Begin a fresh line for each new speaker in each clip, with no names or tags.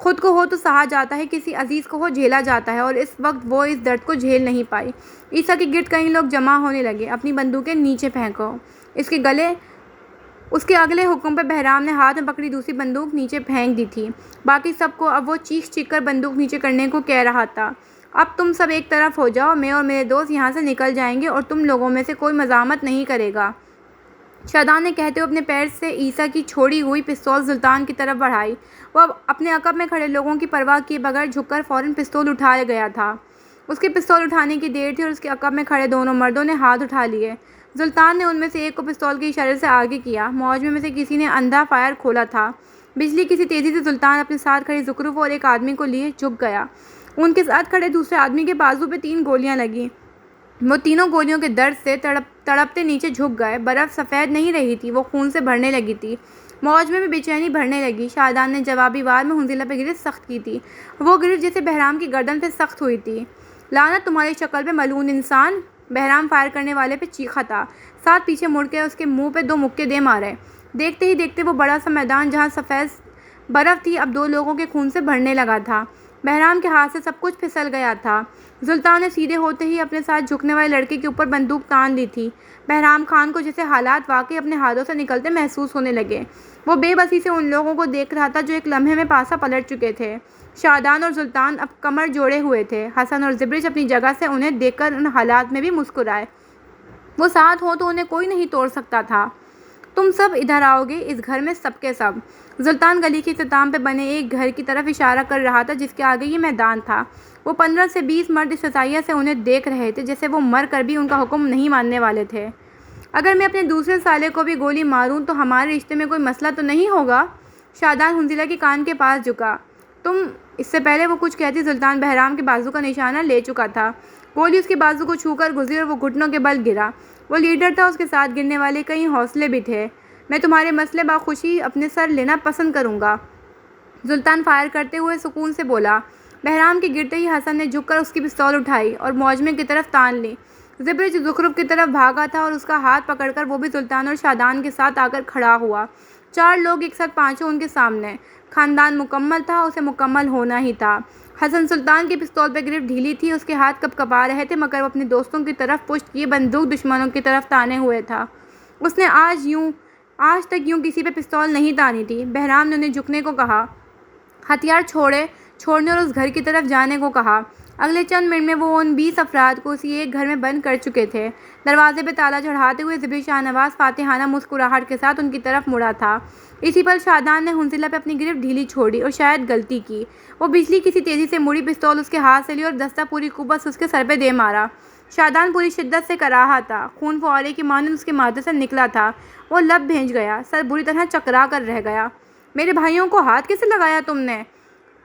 خود کو ہو تو سہا جاتا ہے، کسی عزیز کو ہو جھیلا جاتا ہے، اور اس وقت وہ اس درد کو جھیل نہیں پائی۔ عیسیٰ کے گرد کئی لوگ جمع ہونے لگے۔ اپنی بندوقیں نیچے پھینکو، اس کے اگلے حکم پہ بہرام نے ہاتھ میں پکڑی دوسری بندوق نیچے پھینک دی تھی۔ باقی سب کو اب وہ چیخ چیخ کر بندوق نیچے کرنے کو کہہ رہا تھا۔ اب تم سب ایک طرف ہو جاؤ، میں اور میرے دوست یہاں سے نکل جائیں گے اور تم لوگوں میں سے کوئی مزاحمت نہیں کرے گا۔ شادان نے کہتے ہوئے اپنے پیر سے عیسیٰ کی چھوڑی ہوئی پستول سلطان کی طرف بڑھائی۔ وہ اپنے عقب میں کھڑے لوگوں کی پرواہ کیے بغیر جھک کر فوراً پستول اٹھا گیا تھا۔ اس کے پستول اٹھانے کی دیر تھی اور اس کے عقب میں کھڑے دونوں مردوں نے ہاتھ اٹھا لیے۔ سلطان نے ان میں سے ایک کو پستول کے اشارے سے آگے کیا۔ موجمے میں سے کسی نے اندھا فائر کھولا تھا۔ بجلی کی سی تیزی سے سلطان اپنے ساتھ کھڑی زخرف اور ایک آدمی کو لیے جھک گیا۔ ان کے ساتھ کھڑے دوسرے آدمی کے بازو پہ 3 گولیاں لگیں۔ وہ تینوں گولیوں کے درد سے تڑپتے نیچے جھک گئے۔ برف سفید نہیں رہی تھی، وہ خون سے بھرنے لگی تھی۔ موجمے میں بے چینی بڑھنے لگی۔ شادان نے جوابی وار میں حنظلہ پہ گرفت سخت کی تھی، وہ گرفت جیسے بہرام کی گردن پہ سخت ہوئی تھی۔ لعنت تمہاری شکل پہ ملعون انسان! بہرام فائر کرنے والے پہ چیخا تھا، ساتھ پیچھے مڑ کے اس کے منہ پہ 2 مکے دے مارے۔ دیکھتے ہی دیکھتے وہ بڑا سا میدان جہاں سفید برف تھی اب 2 لوگوں کے خون سے بھرنے لگا تھا۔ بہرام کے ہاتھ سے سب کچھ پھسل گیا تھا۔ سلطان نے سیدھے ہوتے ہی اپنے ساتھ جھکنے والے لڑکے کے اوپر بندوق تان دی تھی۔ بہرام خان کو جیسے حالات واقعی اپنے ہاتھوں سے نکلتے محسوس ہونے لگے۔ وہ بے بسی سے ان لوگوں کو دیکھ رہا تھا جو ایک لمحے میں پاسا پلٹ چکے تھے۔ شادان اور سلطان اب کمر جوڑے ہوئے تھے۔ حسن اور زبرج اپنی جگہ سے انہیں دیکھ کر ان حالات میں بھی مسکرائے۔ وہ ساتھ ہوں تو انہیں کوئی نہیں توڑ سکتا تھا۔ تم سب ادھر آؤ گے، اس گھر میں سب کے سب۔ سلطان گلی کے اختتام پہ بنے ایک گھر کی طرف اشارہ کر رہا تھا جس کے آگے یہ میدان تھا۔ وہ 15 سے 20 مرد اس فضائیہ سے انہیں دیکھ رہے تھے جیسے وہ مر کر بھی ان کا حکم نہیں ماننے والے تھے۔ اگر میں اپنے دوسرے سالے کو بھی گولی ماروں تو ہمارے رشتے میں کوئی مسئلہ تو نہیں ہوگا؟ شادان حنظلہ کے کان کے پاس جھکا۔ اس سے پہلے وہ کچھ کہتی سلطان بہرام کے بازو کا نشانہ لے چکا تھا۔ گولی اس کے بازو کو چھو کر گزری اور وہ گھٹنوں کے بل گرا۔ وہ لیڈر تھا، اس کے ساتھ گرنے والے کئی حوصلے بھی تھے۔ میں تمہارے مسئلے باخوشی اپنے سر لینا پسند کروں گا، سلطان فائر کرتے ہوئے سکون سے بولا۔ بہرام کے گرتے ہی حسن نے جھک کر اس کی پستول اٹھائی اور موجمے کی طرف تان لی۔ زبرج زخرف کی طرف بھاگا تھا اور اس کا ہاتھ پکڑ کر وہ بھی سلطان اور شادان کے ساتھ آ کر کھڑا ہوا۔ 4 لوگ ایک ساتھ، پانچوں ان کے سامنے۔ خاندان مکمل تھا، اسے مکمل ہونا ہی تھا۔ حسن سلطان کی پستول پہ گرفت ڈھیلی تھی، اس کے ہاتھ کپکپا رہے تھے مگر وہ اپنے دوستوں کی طرف پشت کیے بندوق دشمنوں کی طرف تانے ہوئے تھا۔ اس نے آج تک یوں کسی پہ پستول نہیں تانی تھی۔ بہرام نے انہیں جھکنے کو کہا، ہتھیار چھوڑنے اور اس گھر کی طرف جانے کو کہا۔ اگلے چند منٹ میں وہ ان 20 افراد کو اسی ایک گھر میں بند کر چکے تھے۔ دروازے پہ تالا چڑھاتے ہوئے زبرج شاہ نواز فاتحانہ مسکراہٹ کے ساتھ ان کی طرف مڑا تھا۔ اسی پل شادان نے حنظلہ پہ اپنی گرفت ڈھیلی چھوڑی اور شاید غلطی کی۔ وہ بجلی کی سی تیزی سے مڑی پستول اس کے ہاتھ سے لی اور دستہ پوری قوت سے اس کے سر پہ دے مارا۔ شادان پوری شدت سے کر رہا تھا، خون فوارے کی مانند اس کے ماتھے سے نکلا تھا۔ وہ لب بھیج گیا، سر بری طرح چکرا کر رہ گیا۔ میرے بھائیوں کو ہاتھ کیسے لگایا تم نے؟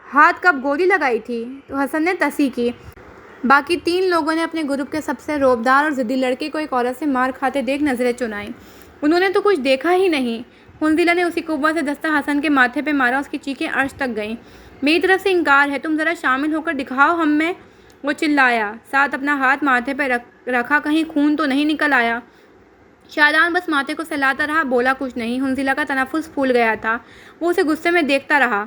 ہاتھ کب گولی لگائی تھی؟ تو حسن نے تصحیح کی۔ باقی 3 لوگوں نے اپنے گروپ کے سب سے رعبدار اور ضدی لڑکے کو ایک عورت سے مار کھاتے دیکھ نظریں چنائیں۔ انہوں نے تو کچھ دیکھا ہی نہیں۔ حنظلہ نے اسی قوت سے دستہ حسن کے ماتھے پہ مارا، اس کی چیخیں عرش تک گئیں۔ میری طرف سے انکار ہے، تم ذرا شامل ہو کر دکھاؤ ہم میں، وہ چلایا، ساتھ اپنا ہاتھ ماتھے پہ رکھا، کہیں خون تو نہیں نکل آیا؟ شادان بس ماتھے کو سہلاتا رہا، بولا کچھ نہیں۔ حنظلہ کا تنفس پھول گیا تھا، وہ اسے غصے میں دیکھتا رہا۔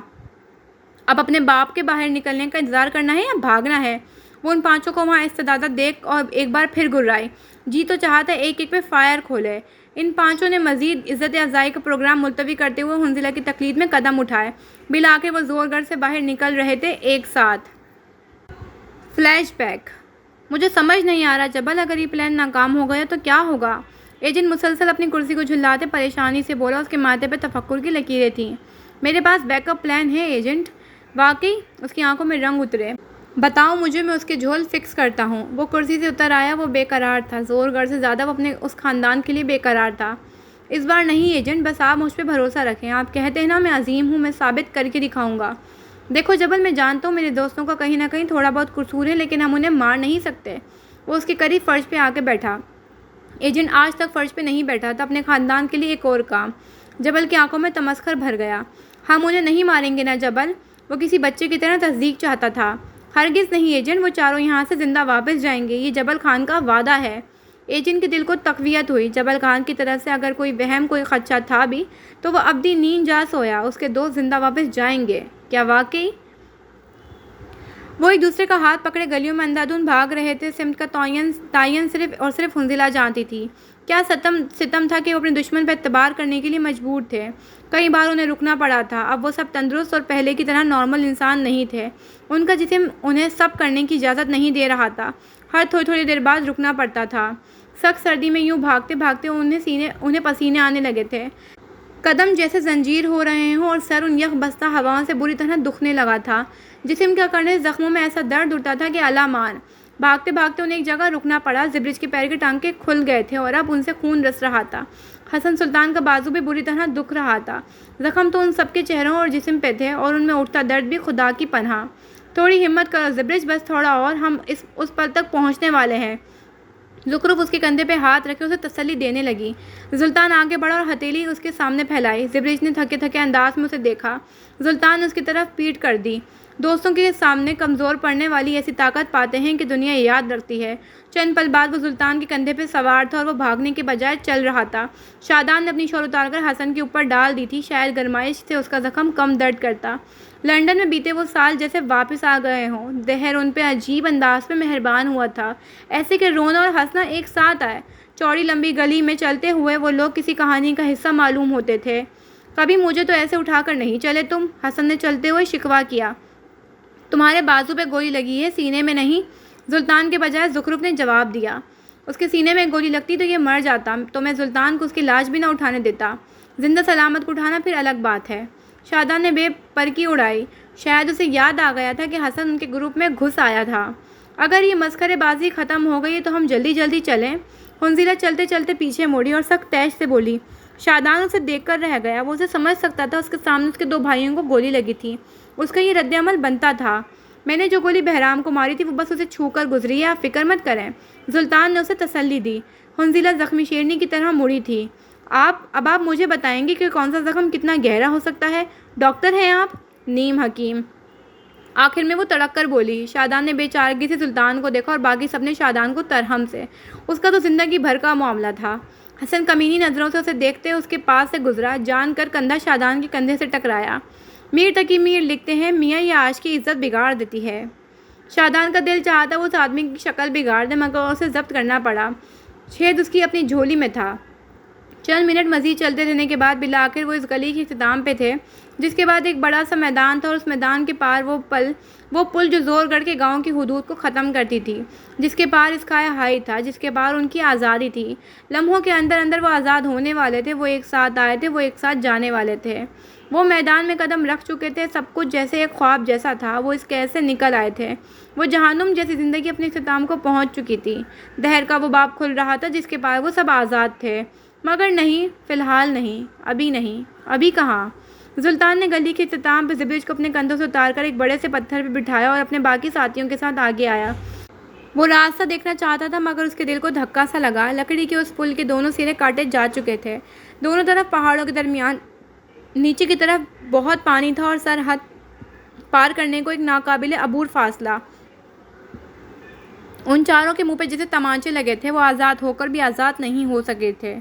اب اپنے باپ کے باہر نکلنے کا انتظار کرنا ہے یا بھاگنا ہے؟ وہ ان 5 کو وہاں استعداد دیکھ اور ایک بار پھر گرائے۔ جی تو چاہتا ایک ایک پہ فائر کھولے۔ ان 5 نے مزید عزت افزائی کا پروگرام ملتوی کرتے ہوئے حنظلہ کی تقلید میں قدم اٹھائے۔ بالآخر وہ زور گر سے باہر نکل رہے تھے ایک ساتھ۔ فلیش بیک: مجھے سمجھ نہیں آ رہا جبل، اگر یہ پلان ناکام ہو گیا تو کیا ہوگا؟ ایجنٹ مسلسل اپنی کرسی کو جھلاتے پریشانی سے بولا، اس کے ماتھے پہ تفکر کی لکیریں تھیں۔ میرے پاس بیک اپ پلان ہے ایجنٹ۔ واقعی؟ اس کی آنکھوں میں رنگ اترے۔ بتاؤ مجھے، میں اس کے جھول فکس کرتا ہوں۔ وہ کرسی سے اتر آیا، وہ بے قرار تھا، زور گر سے زیادہ وہ اپنے اس خاندان کے لیے بے قرار تھا۔ اس بار نہیں ایجنٹ، بس آپ مجھ پہ بھروسہ رکھیں۔ آپ کہتے ہیں نا میں عظیم ہوں، میں ثابت کر کے دکھاؤں گا۔ دیکھو جبل، میں جانتا ہوں میرے دوستوں کا کہیں نہ کہیں تھوڑا بہت قصور ہے، لیکن ہم انہیں مار نہیں سکتے۔ وہ اس کے قریب فرش پہ آ کے بیٹھا۔ ایجنٹ آج تک فرش پہ نہیں بیٹھا تھا، اپنے خاندان کے لیے ایک اور کام۔ جبل کی آنکھوں میں تمسخر بھر گیا۔ ہم انہیں نہیں ماریں گے نا جبل؟ وہ کسی بچے کی طرح تصدیق چاہتا تھا۔ ہرگز نہیں ایجنٹ، وہ چاروں یہاں سے زندہ واپس جائیں گے، یہ جبل خان کا وعدہ ہے۔ ایجنٹ کے دل کو تقویت ہوئی۔ جبل خان کی طرف سے اگر کوئی وہم، کوئی خدشہ تھا بھی تو وہ ابدی نیند جا سویا، اس کے دوست زندہ واپس جائیں گے۔ کیا واقعی؟ وہ ایک دوسرے کا ہاتھ پکڑے گلیوں میں اندھادھند بھاگ رہے تھے۔ سمت کا تعین صرف حنزلہ جانتی تھی۔ کیا ستم تھا کہ وہ اپنے دشمن پر اعتبار کرنے کے لیے مجبور تھے۔ کئی بار انہیں رکنا پڑا تھا۔ اب وہ سب تندرست اور پہلے کی طرح نارمل انسان نہیں تھے۔ ان کا جسم انہیں سب کرنے کی اجازت نہیں دے رہا تھا۔ ہر تھوڑی دیر بعد رکنا پڑتا تھا۔ سخت سردی میں یوں بھاگتے بھاگتے انہیں پسینے آنے لگے تھے۔ قدم جیسے زنجیر ہو رہے ہوں اور سر ان یخ بستہ ہواؤں سے بری طرح دکھنے لگا تھا۔ جسم کے اکڑنے زخموں میں ایسا درد اٹھتا تھا کہ اللہ مان۔ بھاگتے بھاگتے انہیں ایک جگہ رکنا پڑا۔ زبرج کے پیر کے ٹانکے کھل گئے تھے اور اب ان سے خون رس رہا تھا۔ حسن سلطان کا بازو بھی بری طرح دکھ رہا تھا۔ زخم تو ان سب کے چہروں اور جسم پہ تھے اور ان میں اٹھتا درد بھی خدا کی پناہ۔ تھوڑی ہمت کرو زبرج، بس تھوڑا اور، ہم اس پل تک پہنچنے والے ہیں۔ زخرف اس کے کندھے پہ ہاتھ رکھے اسے تسلی دینے لگی۔ سلطان آگے بڑھا اور ہتھیلی اس کے سامنے پھیلائی۔ زبرج نے تھکے تھکے انداز میں اسے دیکھا۔ سلطان نے اس کی طرف پیٹھ کر دی۔ دوستوں کے سامنے کمزور پڑنے والی ایسی طاقت پاتے ہیں کہ دنیا یاد رکھتی ہے۔ چند پل بعد وہ سلطان کے کندھے پہ سوار تھا اور وہ بھاگنے کے بجائے چل رہا تھا۔ شادان نے اپنی شال اتار کر حسن کے اوپر ڈال دی تھی، شاید گرمائش سے اس کا زخم کم درد کرتا۔ لندن میں بیتے وہ سال جیسے واپس آ گئے ہوں۔ دہر ان پہ عجیب انداز پہ مہربان ہوا تھا، ایسے کہ رونا اور ہنسنا ایک ساتھ آئے۔ چوڑی لمبی گلی میں چلتے ہوئے وہ لوگ کسی کہانی کا حصہ معلوم ہوتے تھے۔ کبھی مجھے تو ایسے اٹھا کر نہیں چلے تم، حسن نے چلتے ہوئے شکوہ کیا۔ تمہارے بازو پہ گولی لگی ہے، سینے میں نہیں، سلطان کے بجائے زخرف نے جواب دیا۔ اس کے سینے میں گولی لگتی تو یہ مر جاتا، تو میں سلطان کو اس کی لاش بھی نہ اٹھانے دیتا۔ زندہ سلامت کو اٹھانا پھر الگ بات ہے۔ شادان نے بے پرکی اڑائی۔ شاید اسے یاد آ گیا تھا کہ حسن ان کے گروپ میں گھس آیا تھا۔ اگر یہ مسخرے بازی ختم ہو گئی تو ہم جلدی چلیں۔ حنزلہ چلتے چلتے پیچھے مڑی اور سخت تیش سے بولی۔ شادان اسے دیکھ کر رہ گیا۔ وہ اسے سمجھ سکتا تھا، اس کے سامنے اس کے دو بھائیوں کو گولی لگی تھی۔ اس کا یہ رد عمل بنتا تھا۔ میں نے جو گولی بہرام کو ماری تھی وہ بس اسے چھو کر گزری ہے، آپ فکر مت کریں، سلطان نے اسے تسلی دی۔ حنزلہ زخمی شیرنی کی طرح مڑی تھی۔ اب آپ مجھے بتائیں گے کہ کون سا زخم کتنا گہرا ہو سکتا ہے؟ ڈاکٹر ہیں آپ؟ نیم حکیم، آخر میں وہ تڑک کر بولی۔ شادان نے بے چارگی سے سلطان کو دیکھا اور باقی سب نے شادان کو ترہم سے۔ اس کا تو زندگی بھر کا معاملہ تھا۔ حسن کمینی نظروں سے اسے دیکھتے اس کے پاس سے گزرا، جان کر کندھا شادان کے کندھے سے ٹکرایا۔ میر تقی میر لکھتے ہیں، میاں یہ عاشق کی عزت بگاڑ دیتی ہے۔ شادان کا دل چاہتا وہ اس آدمی کی شکل بگاڑ دے، مگر اسے ضبط کرنا پڑا۔ چھید اس کی اپنی جھولی میں تھا۔ چند منٹ مزید چلتے رہنے کے بعد بالآخر وہ اس گلی کے اختتام پہ تھے، جس کے بعد ایک بڑا سا میدان تھا اور اس میدان کے پار وہ پل جو زور گڑھ کے گاؤں کی حدود کو ختم کرتی تھی، جس کے پار اسکائی ہائی تھا، جس کے پار ان کی آزادی تھی۔ لمحوں کے اندر وہ آزاد ہونے والے تھے، وہ ایک ساتھ آئے تھے، وہ ایک ساتھ جانے والے تھے۔ وہ میدان میں قدم رکھ چکے تھے، سب کچھ جیسے ایک خواب جیسا تھا، وہ اس قید سے نکل آئے تھے۔ وہ جہنم جیسی زندگی اپنے اختتام کو پہنچ چکی تھی۔ دہر کا وہ باب کھل رہا تھا جس کے پار وہ سب آزاد تھے، مگر نہیں، فی الحال نہیں، ابھی نہیں، ابھی کہاں۔ سلطان نے گلی کے اختتام پہ زبرج کو اپنے کندھوں سے اتار کر ایک بڑے سے پتھر پہ بٹھایا اور اپنے باقی ساتھیوں کے ساتھ آگے آیا۔ وہ راستہ دیکھنا چاہتا تھا مگر اس کے دل کو دھکا سا لگا۔ لکڑی کے اس پل کے دونوں سرے کاٹے جا چکے تھے۔ دونوں طرف پہاڑوں کے درمیان نیچے کی طرف بہت پانی تھا اور سرحد پار کرنے کو ایک ناقابل عبور فاصلہ۔ ان چاروں کے منہ پہ جیسے تمانچے لگے تھے، وہ آزاد ہو کر بھی آزاد نہیں ہو سکے تھے۔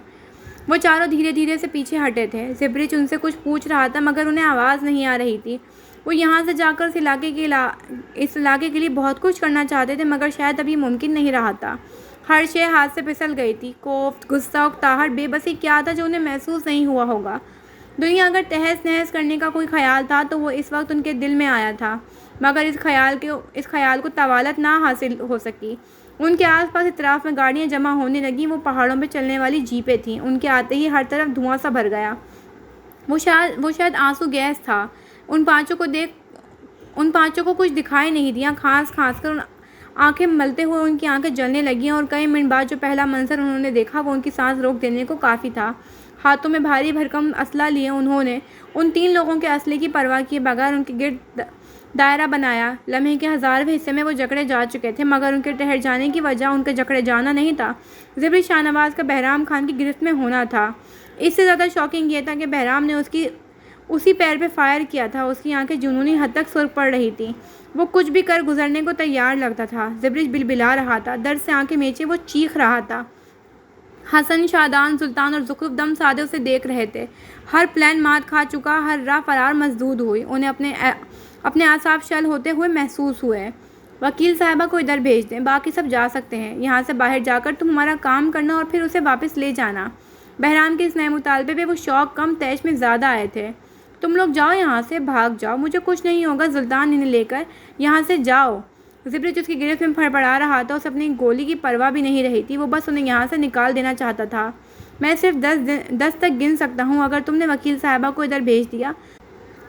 وہ چاروں دھیرے دھیرے سے پیچھے ہٹے تھے۔ زبرج ان سے کچھ پوچھ رہا تھا مگر انہیں آواز نہیں آ رہی تھی۔ وہ یہاں سے جا کر اس علاقے کے لیے بہت کچھ کرنا چاہتے تھے مگر شاید ابھی ممکن نہیں رہا تھا۔ ہر شے ہاتھ سے پھسل گئی تھی۔ کوفت، غصہ، اکتاہٹ، بے بسی کیا تھا جو انہیں محسوس نہیں ہوا ہوگا۔ دنیا اگر تہس نہس کرنے کا کوئی خیال تھا تو وہ اس وقت ان کے دل میں آیا تھا، مگر اس خیال کو طوالت نہ حاصل ہو سکی۔ ان کے آس پاس اطراف میں گاڑیاں جمع ہونے لگیں، وہ پہاڑوں پہ چلنے والی جیپیں تھیں۔ ان کے آتے ہی ہر طرف دھواں سا بھر گیا۔ وہ شاید آنسو گیس تھا۔ ان پانچوں کو کچھ دکھائی نہیں دیا۔ کھانس کھانس کر آنکھیں ملتے ہوئے ان کی آنکھیں جلنے لگیں اور کئی منٹ بعد جو پہلا منظر انہوں نے دیکھا وہ ان کی سانس روک دینے کو کافی تھا۔ ہاتھوں میں بھاری بھرکم اسلحہ لیے انہوں نے ان تین لوگوں کے اسلحے کی پرواہ کیے بغیر ان کے گرد دائرہ بنایا۔ لمحے کے ہزارویں حصے میں وہ جکڑے جا چکے تھے مگر ان کے ٹھہر جانے کی وجہ ان کا جکڑے جانا نہیں تھا، زبرج شاہ نواز کا بہرام خان کی گرفت میں ہونا تھا۔ اس سے زیادہ شاکنگ یہ تھا کہ بہرام نے اسی پیر پہ فائر کیا تھا۔ اس کی آنکھیں جنونی حد تک سرخ پڑ رہی تھیں۔ وہ کچھ بھی کر گزرنے کو تیار لگتا تھا۔ زبرج بلبلا رہا تھا، درد سے آنکھیں میچے وہ چیخ رہا تھا۔ حسن، شادان، سلطان اور زخرف دم سادے اسے دیکھ رہے تھے۔ ہر پلان مات کھا چکا، ہر راہ فرار مسدود ہوئی۔ انہیں اپنے اعصاب شل ہوتے ہوئے محسوس ہوئے۔ وکیل صاحبہ کو ادھر بھیج دیں، باقی سب جا سکتے ہیں۔ یہاں سے باہر جا کر تم ہمارا کام کرنا اور پھر اسے واپس لے جانا۔ بہرام کے اس نئے مطالبے پہ وہ شوق کم تیش میں زیادہ آئے تھے۔ تم لوگ جاؤ یہاں سے، بھاگ جاؤ، مجھے کچھ نہیں ہوگا، سلطان انہیں لے کر یہاں سے جاؤ۔ زبرج اس کی گرفت میں پھڑپڑا رہا تھا، اسے اپنی گولی کی پرواہ بھی نہیں رہی تھی، وہ بس انہیں یہاں سے نکال دینا چاہتا تھا۔ میں صرف 10 تک گن سکتا ہوں، اگر تم نے وکیل صاحبہ کو ادھر بھیج دیا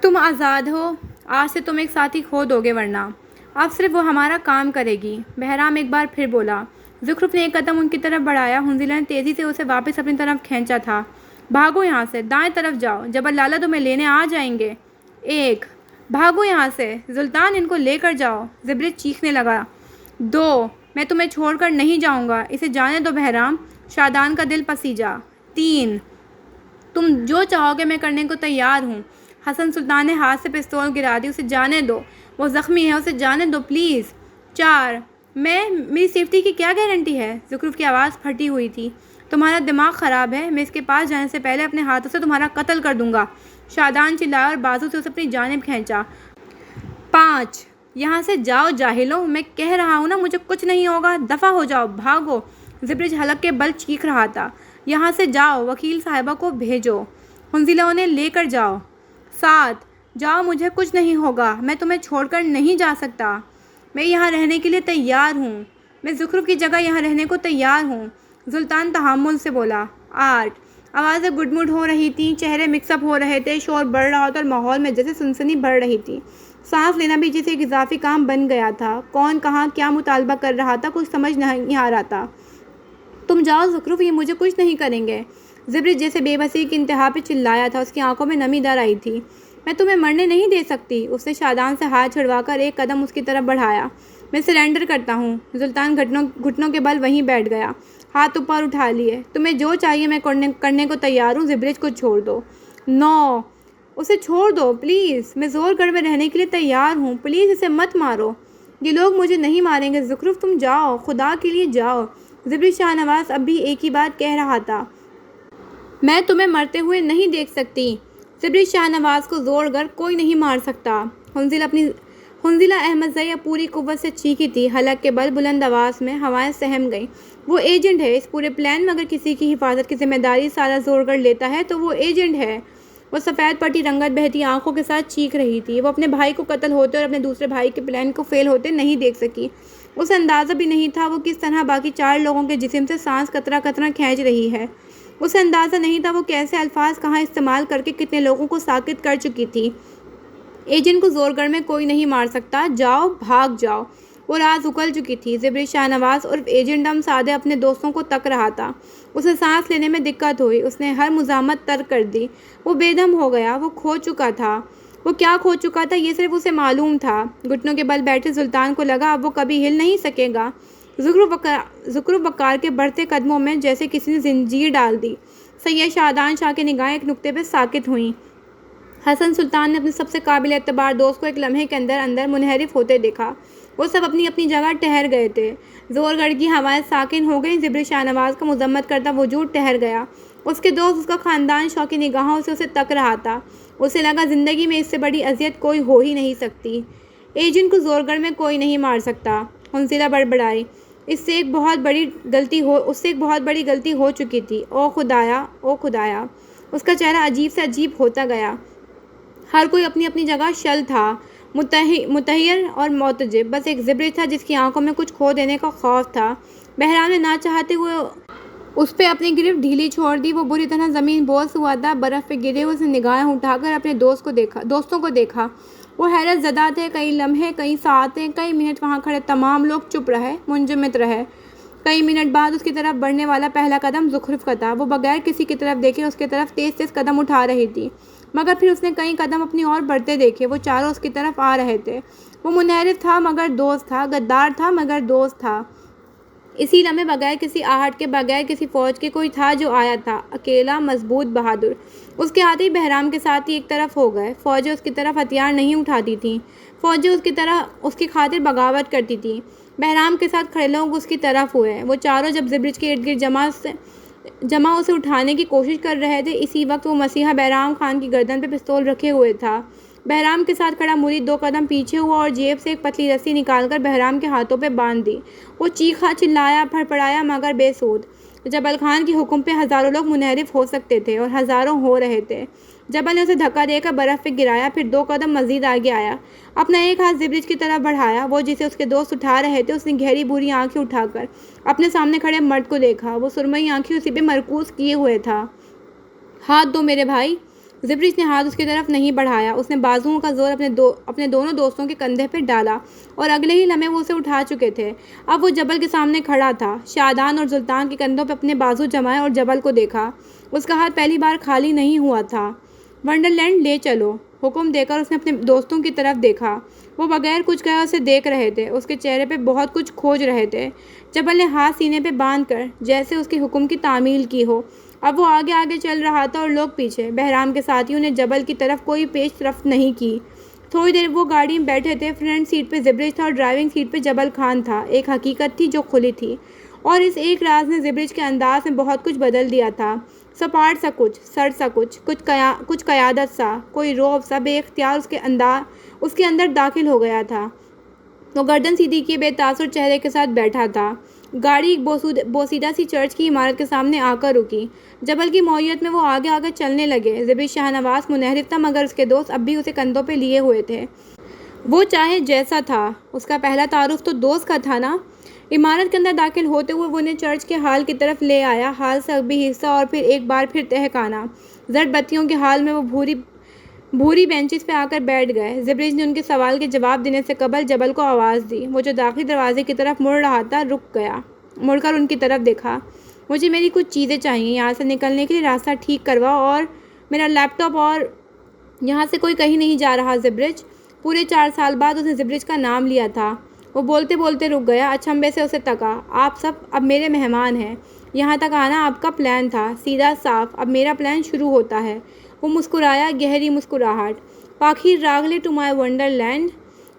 تم آزاد ہو، آج سے تم ایک ساتھی کھو دو گے، ورنہ اب صرف وہ ہمارا کام کرے گی۔ بہرام ایک بار پھر بولا۔ زخرف نے ایک قدم ان کی طرف بڑھایا، حنظلہ نے تیزی سے اسے واپس اپنی طرف کھینچا تھا۔ بھاگو یہاں سے، دائیں طرف جاؤ، جبر لالا تمہیں لینے آ جائیں گے۔ 1 بھاگو یہاں سے، سلطان ان کو لے کر جاؤ۔ زبرج چیخنے لگا۔ 2 میں تمہیں چھوڑ کر نہیں جاؤں گا، اسے جانے دو بہرام، شادان کا دل پسیجا۔ 3 تم جو چاہو گے میں کرنے کو تیار ہوں۔ حسن سلطان نے ہاتھ سے پستول گرا دی۔ اسے جانے دو، وہ زخمی ہے، اسے جانے دو پلیز۔ 4 میری سیفٹی کی کیا گارنٹی ہے؟ زخرف کی آواز پھٹی ہوئی تھی۔ تمہارا دماغ خراب ہے، میں اس کے پاس جانے سے پہلے اپنے ہاتھوں سے تمہارا قتل کر دوں گا۔ شادان چلایا اور بازو سے اسے اپنی جانب کھینچا۔ 5 یہاں سے جاؤ جاہلوں، میں کہہ رہا ہوں نا، مجھے کچھ نہیں ہوگا، دفع ہو جاؤ، بھاگو۔ زبرج حلق کے بل چیخ رہا تھا۔ یہاں سے جاؤ، وکیل صاحبہ کو بھیجو، حنظلہ انہیں لے کر جاؤ۔ 7 جاؤ، مجھے کچھ نہیں ہوگا، میں تمہیں چھوڑ کر نہیں جا سکتا، میں یہاں رہنے کے لیے تیار ہوں، میں زخرف کی جگہ یہاں رہنے کو تیار ہوں۔ سلطان تحمل سے بولا۔ 8 آوازیں گڈ ہو رہی تھیں، چہرے مکس اپ ہو رہے تھے، شور بڑھ رہا تھا اور ماحول میں جیسے سنسنی بڑھ رہی تھی۔ سانس لینا بھی جیسے ایک اضافی کام بن گیا تھا۔ کون کہاں کیا مطالبہ کر رہا تھا، کچھ سمجھ نہیں آ رہا تھا۔ تم جاؤ زخرف، یہ مجھے کچھ نہیں کریں گے۔ زبرج جیسے بے بسی کی انتہا پہ چلایا تھا، اس کی آنکھوں میں نمی در آئی تھی۔ میں تمہیں مرنے نہیں دے سکتی۔ اس نے شادان سے ہاتھ چھڑوا کر ایک قدم اس کی طرف بڑھایا۔ میں سرنڈر کرتا ہوں۔ سلطان گھٹنوں کے بل وہیں بیٹھ گیا، ہاتھ اوپر اٹھا لیے۔ تمہیں جو چاہیے میں کرنے کو تیار ہوں، زبرج کو چھوڑ دو۔ 9 اسے چھوڑ دو پلیز، میں زور گڑھ میں رہنے کے لیے تیار ہوں، پلیز اسے مت مارو، یہ لوگ مجھے نہیں ماریں گے۔ زخرف تم جاؤ، خدا کے لیے جاؤ۔ زبرج شاہ نواز اب بھی ایک ہی بات کہہ رہا تھا، میں تمہیں مرتے ہوئے نہیں دیکھ سکتی۔ زبرج شاہ نواز کو زور گر کوئی نہیں مار سکتا۔ حنظلہ احمدزئی اب پوری قوت سے چیخی تھی، حلق کے بل بلند آواز میں ہوائیں سہم گئیں۔ وہ ایجنٹ ہے اس پورے پلان میں، اگر کسی کی حفاظت کی ذمہ داری سارا زور گر لیتا ہے تو وہ ایجنٹ ہے۔ وہ سفید پٹی رنگت بہتی آنکھوں کے ساتھ چیخ رہی تھی۔ وہ اپنے بھائی کو قتل ہوتے اور اپنے دوسرے بھائی کے پلان کو فیل ہوتے نہیں دیکھ سکی۔ اسے اندازہ بھی نہیں تھا وہ کس طرح باقی 4 لوگوں کے جسم سے سانس قطرہ قطرہ کھینچ رہی ہے۔ اسے اندازہ نہیں تھا وہ کیسے الفاظ کہاں استعمال کر کے کتنے لوگوں کو ساکت کر چکی تھی۔ ایجنٹ کو زور گر میں کوئی نہیں مار سکتا، جاؤ، بھاگ جاؤ۔ وہ راز اکل چکی تھی۔ زبرج شاہ نواز عرف ایجنٹ دم سادے اپنے دوستوں کو تک رہا تھا۔ اسے سانس لینے میں دقت ہوئی، اس نے ہر مزاحمت ترک کر دی۔ وہ بے دم ہو گیا، وہ کھو چکا تھا۔ وہ کیا کھو چکا تھا یہ صرف اسے معلوم تھا۔ گھٹنوں کے بل بیٹھے سلطان کو لگا اب وہ کبھی ہل نہیں سکے گا۔ زخرف وقار کے بڑھتے قدموں میں جیسے کسی نے زنجیر ڈال دی۔ سید شادان شاہ کی نگاہیں ایک نقطے پہ ساکت ہوئیں۔ حسن سلطان نے اپنے سب سے قابل اعتبار دوست کو ایک لمحے کے اندر منحرف ہوتے دیکھا۔ وہ سب اپنی اپنی جگہ ٹھہر گئے تھے۔ زور گڑھ کی ہوائیں ساکن ہو گئیں۔ زبرج شاہ نواز کا مذمت کرتا وجود ٹھہر گیا۔ اس کے دوست، اس کا خاندان شوقی نگاہوں سے اسے تک رہا تھا۔ اسے لگا زندگی میں اس سے بڑی اذیت کوئی ہو ہی نہیں سکتی۔ ایجنٹ کو زور گڑھ میں کوئی نہیں مار سکتا، حنظلہ بڑبڑائی۔ اس سے ایک بہت بڑی غلطی ہو چکی تھی۔ او خدایا، او خدایا! اس کا چہرہ عجیب سے عجیب ہوتا گیا۔ ہر کوئی اپنی اپنی جگہ شل تھا، متحیر اور معتجب۔ بس ایک زبرج تھا جس کی آنکھوں میں کچھ کھو دینے کا خوف تھا۔ بہرام نے نہ چاہتے ہوئے اس پہ اپنی گرفت ڈھیلی چھوڑ دی۔ وہ بری طرح زمین بوس ہوا تھا۔ برف پہ گرے ہوئے اس نے نگاہیں اٹھا کر اپنے دوستوں کو دیکھا۔ وہ حیرت زدہ تھے۔ کئی لمحے، کئی ساعتیں، کئی منٹ وہاں کھڑے تمام لوگ چپ رہے، منجمد رہے۔ کئی منٹ بعد اس کی طرف بڑھنے والا پہلا قدم زخرف کا تھا۔ وہ بغیر کسی کی طرف دیکھے اس کی طرف تیز قدم اٹھا رہی تھی، مگر پھر اس نے کئی قدم اپنی اور بڑھتے دیکھے۔ وہ چاروں اس کی طرف آ رہے تھے۔ وہ منحرف تھا مگر دوست تھا، غدار تھا مگر دوست تھا۔ اسی لمحے بغیر کسی آہٹ کے، بغیر کسی فوج کے کوئی تھا جو آیا تھا، اکیلا، مضبوط، بہادر۔ اس کے آتے ہی بہرام کے ساتھی ایک طرف ہو گئے۔ فوجیں اس کی طرف ہتھیار نہیں اٹھاتی تھیں، فوجیں اس کی خاطر بغاوت کرتی تھیں۔ بہرام کے ساتھ کھڑے لوگ اس کی طرف ہوئے۔ وہ چاروں جب زبرج کے ارد گرد جمع اسے اٹھانے کی کوشش کر رہے تھے، اسی وقت وہ مسیحا بہرام خان کی گردن پہ پستول رکھے ہوئے تھا۔ بہرام کے ساتھ کھڑا مرید 2 قدم پیچھے ہوا اور جیب سے ایک پتلی رسی نکال کر بہرام کے ہاتھوں پہ باندھ دی۔ وہ چیخا، چلایا، پھڑپڑایا مگر بے سود۔ جبل خان کے حکم پہ ہزاروں لوگ منحرف ہو سکتے تھے اور ہزاروں ہو رہے تھے۔ جبل نے اسے دھکا دے کر برف پہ گرایا، پھر 2 قدم مزید آگے آیا۔ اپنا ایک ہاتھ زبرج کی طرف بڑھایا، وہ جسے اس کے دوست اٹھا رہے تھے۔ اس نے گہری بھوری آنکھیں اٹھا کر اپنے سامنے کھڑے مرد کو دیکھا۔ وہ سرمئی آنکھیں اسی پہ مرکوز کیے ہوئے تھا۔ ہاتھ دو میرے بھائی۔ زبرج نے ہاتھ اس کی طرف نہیں بڑھایا۔ اس نے بازوؤں کا زور اپنے دونوں دوستوں کے کندھے پہ ڈالا اور اگلے ہی لمحے وہ اسے اٹھا چکے تھے۔ اب وہ جبل کے سامنے کھڑا تھا۔ شادان اور سلطان کے کندھوں پہ اپنے بازو جمائے اور جبل کو دیکھا۔ اس کا ہاتھ پہلی بار خالی نہیں ہوا تھا۔ ونڈرلینڈ لے چلو، حکم دے کر اس نے اپنے دوستوں کی طرف دیکھا۔ وہ بغیر کچھ کہے اسے دیکھ رہے تھے۔ اس کے چہرے پہ بہت کچھ کھوج رہے تھے۔ جبل نے ہاتھ سینے پہ باندھ کر جیسے اس کے حکم کی تعمیل کی ہو۔ اب وہ آگے آگے چل رہا تھا اور لوگ پیچھے۔ بہرام کے ساتھیوں نے جبل کی طرف کوئی پیش رفت نہیں کی۔ تھوڑی دیر وہ گاڑی میں بیٹھے تھے۔ فرنٹ سیٹ پہ زبرج تھا اور ڈرائیونگ سیٹ پہ جبل خان تھا۔ ایک حقیقت تھی جو کھلی تھی اور اس ایک راز نے زبرج کے انداز میں بہت کچھ بدل دیا تھا۔ سپاٹ سا کچھ، سر سا کچھ قیادت سا، کوئی رعب سا بے اختیار اس کے اندر داخل ہو گیا تھا۔ وہ گردن سیدھی کیے بے تاثر چہرے کے ساتھ بیٹھا تھا۔ گاڑی ایک بوسیدہ سی چرچ کی عمارت کے سامنے آ کر رکی۔ جبل کی مویت میں وہ آگے آگے چلنے لگے۔ زبرج شاہ نواز منحرف تھا مگر اس کے دوست اب بھی اسے کندھوں پہ لیے ہوئے تھے۔ وہ چاہے جیسا تھا، اس کا پہلا تعارف تو دوست کا تھا نا۔ عمارت کے اندر داخل ہوتے ہوئے وہ انہیں چرچ کے ہال کی طرف لے آیا۔ ہال سے عقبی حصہ اور پھر ایک بار پھر تہخانہ۔ زرد بتیوں کے ہال میں وہ بھوری بینچز پہ آ کر بیٹھ گئے۔ زبرج نے ان کے سوال کے جواب دینے سے قبل جبل کو آواز دی۔ وہ جو داخلی دروازے کی طرف مڑ رہا تھا رک گیا، مڑ کر ان کی طرف دیکھا۔ مجھے میری کچھ چیزیں چاہیے، یہاں سے نکلنے کے لیے راستہ ٹھیک کرواؤ اور میرا لیپ ٹاپ، اور یہاں سے کوئی کہیں نہیں جا رہا زبرج۔ پورے 4 سال بعد اس نے زبرج کا نام لیا تھا۔ وہ بولتے بولتے رک گیا، اچنبھے سے اسے تکا۔ آپ سب اب میرے مہمان ہیں۔ یہاں تک آنا آپ کا پلان تھا، سیدھا صاف۔ اب میرا پلان شروع ہوتا ہے۔ وہ مسکرایا، گہری مسکراہٹ۔ پاخیر راغلے ٹو مائی ونڈرلینڈ۔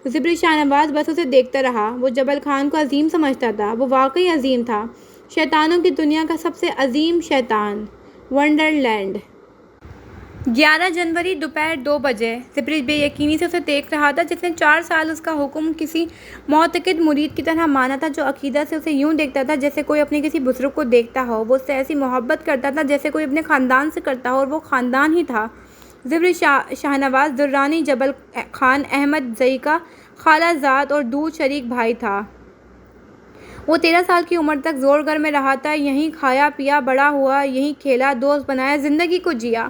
زبرج شاہ نواز بس اسے دیکھتا رہا۔ وہ جبل خان کو عظیم سمجھتا تھا۔ وہ واقعی عظیم تھا، شیطانوں کی دنیا کا سب سے عظیم شیطان۔ ونڈرلینڈ۔ 11 جنوری دوپہر 2 بجے۔ زبرج بے یقینی سے اسے دیکھ رہا تھا جس نے 4 سال اس کا حکم کسی معتقد مرید کی طرح مانا تھا، جو عقیدت سے اسے یوں دیکھتا تھا جیسے کوئی اپنے کسی بزرگ کو دیکھتا ہو۔ وہ اس سے ایسی محبت کرتا تھا جیسے کوئی اپنے خاندان سے کرتا ہو، اور وہ خاندان ہی تھا۔ زبرج شاہ نواز درانی جبل خان احمد زئی کا خالہ زاد اور دور شریک بھائی تھا۔ وہ 13 سال کی عمر تک زور گڑھ میں رہا تھا، یہیں کھایا پیا، بڑا ہوا، یہیں کھیلا، دوست بنایا، زندگی کو جیا۔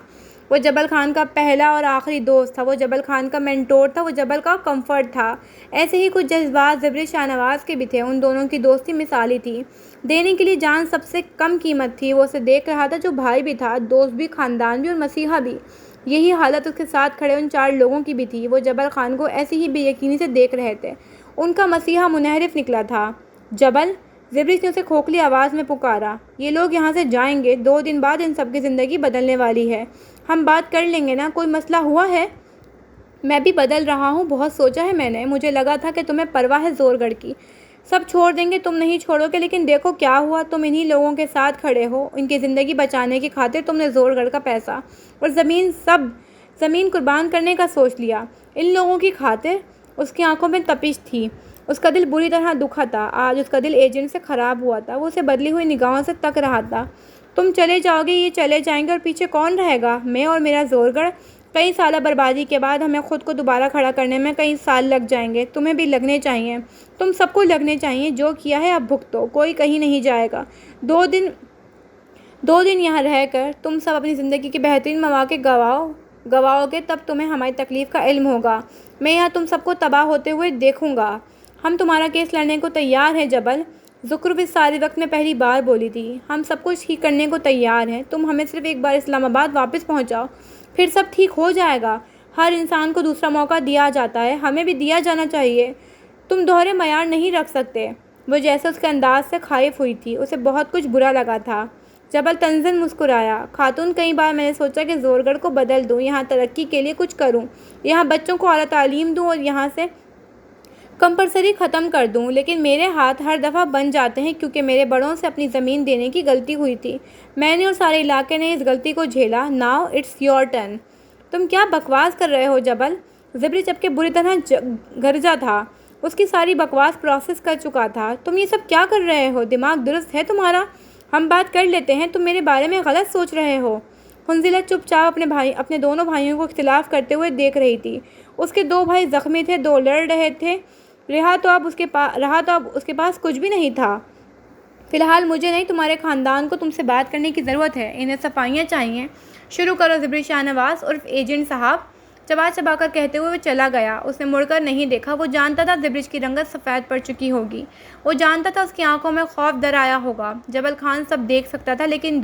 وہ جبل خان کا پہلا اور آخری دوست تھا۔ وہ جبل خان کا مینٹور تھا، وہ جبل کا کمفرٹ تھا۔ ایسے ہی کچھ جذبات زبرج شاہ نواز کے بھی تھے۔ ان دونوں کی دوستی مثالی تھی۔ دینے کے لیے جان سب سے کم قیمت تھی۔ وہ اسے دیکھ رہا تھا جو بھائی بھی تھا، دوست بھی، خاندان بھی اور مسیحا بھی۔ یہی حالت اس کے ساتھ کھڑے ان 4 لوگوں کی بھی تھی۔ وہ جبل خان کو ایسی ہی بے یقینی سے دیکھ رہے تھے۔ ان کا مسیحا منحرف نکلا تھا۔ جبل، زبرج نے اسے کھوکھلی آواز میں پکارا، یہ لوگ یہاں سے جائیں گے۔ 2 دن بعد ان سب کی زندگی بدلنے والی ہے۔ ہم بات کر لیں گے نا؟ کوئی مسئلہ ہوا ہے؟ میں بھی بدل رہا ہوں، بہت سوچا ہے میں نے۔ مجھے لگا تھا کہ تمہیں پرواہ ہے زور گڑھ کی، سب چھوڑ دیں گے، تم نہیں چھوڑو گے، لیکن دیکھو کیا ہوا۔ تم انہی لوگوں کے ساتھ کھڑے ہو۔ ان کی زندگی بچانے کی خاطر تم نے زور گڑھ کا پیسہ اور زمین قربان کرنے کا سوچ لیا۔ ان لوگوں کی خاطر؟ اس کی آنکھوں میں تپش تھی۔ اس کا دل بری طرح دکھا تھا۔ آج اس کا دل ایجنٹ سے خراب ہوا تھا۔ وہ اسے بدلی ہوئی نگاہوں سے تک رہا تھا۔ تم چلے جاؤ گے، یہ چلے جائیں گے، اور پیچھے کون رہے گا؟ میں اور میرا زور گڑھ۔ کئی سالہ بربادی کے بعد ہمیں خود کو دوبارہ کھڑا کرنے میں کئی سال لگ جائیں گے۔ تمہیں بھی لگنے چاہیے، تم سب کو لگنے چاہیے۔ جو کیا ہے اب بھگتو، کوئی کہیں نہیں جائے گا۔ 2 دن یہاں رہ کر تم سب اپنی زندگی کے بہترین مواقع گواؤ گے، تب تمہیں ہماری تکلیف کا علم ہوگا۔ میں یہاں تم سب کو تباہ ہوتے ہوئے دیکھوں گا۔ ہم تمہارا کیس لڑنے کو تیار ہیں جبل۔ زکرو اس سارے وقت میں پہلی بار بولی تھی۔ ہم سب کچھ ٹھیک کرنے کو تیار ہیں۔ تم ہمیں صرف ایک بار اسلام آباد واپس پہنچاؤ، پھر سب ٹھیک ہو جائے گا۔ ہر انسان کو دوسرا موقع دیا جاتا ہے، ہمیں بھی دیا جانا چاہیے۔ تم دوہرے معیار نہیں رکھ سکتے۔ وہ جیسے اس کے انداز سے خائف ہوئی تھی، اسے بہت کچھ برا لگا تھا۔ جبل تنزن مسکرایا۔ خاتون، کئی بار میں نے سوچا کہ زور گڑھ کو بدل دوں، یہاں ترقی کے لیے کچھ کروں، یہاں بچوں کو اعلیٰ تعلیم دوں اور یہاں سے کمپلسری ختم کر دوں، لیکن میرے ہاتھ ہر دفعہ بن جاتے ہیں کیونکہ میرے بڑوں سے اپنی زمین دینے کی غلطی ہوئی تھی۔ میں نے اور سارے علاقے نے اس غلطی کو جھیلا۔ Now it's your turn. تم کیا بکواس کر رہے ہو جبل؟ زبرج جبکہ بری طرح گرجا تھا، اس کی ساری بکواس پروسیس کر چکا تھا۔ تم یہ سب کیا کر رہے ہو؟ دماغ درست ہے تمہارا؟ ہم بات کر لیتے ہیں، تم میرے بارے میں غلط سوچ رہے ہو۔ حنظلہ چپ چاپ اپنے دونوں بھائیوں کو اختلاف کرتے ہوئے دیکھ رہی تھی۔ اس کے دو بھائی زخمی تھے، دو لڑ رہے تھے، رہا تو اب اس کے پاس کچھ بھی نہیں تھا۔ فی الحال مجھے نہیں، تمہارے خاندان کو تم سے بات کرنے کی ضرورت ہے، انہیں صفائیاں چاہیے۔ شروع کرو۔ زبرج شاہ نواز عرف ایجنٹ صاحب چبا چبا کر کہتے ہوئے وہ چلا گیا۔ اس نے مڑ کر نہیں دیکھا۔ وہ جانتا تھا زبرج کی رنگت سفید پڑ چکی ہوگی، وہ جانتا تھا اس کی آنکھوں میں خوف در آیا ہوگا۔ جبل خان سب دیکھ سکتا تھا، لیکن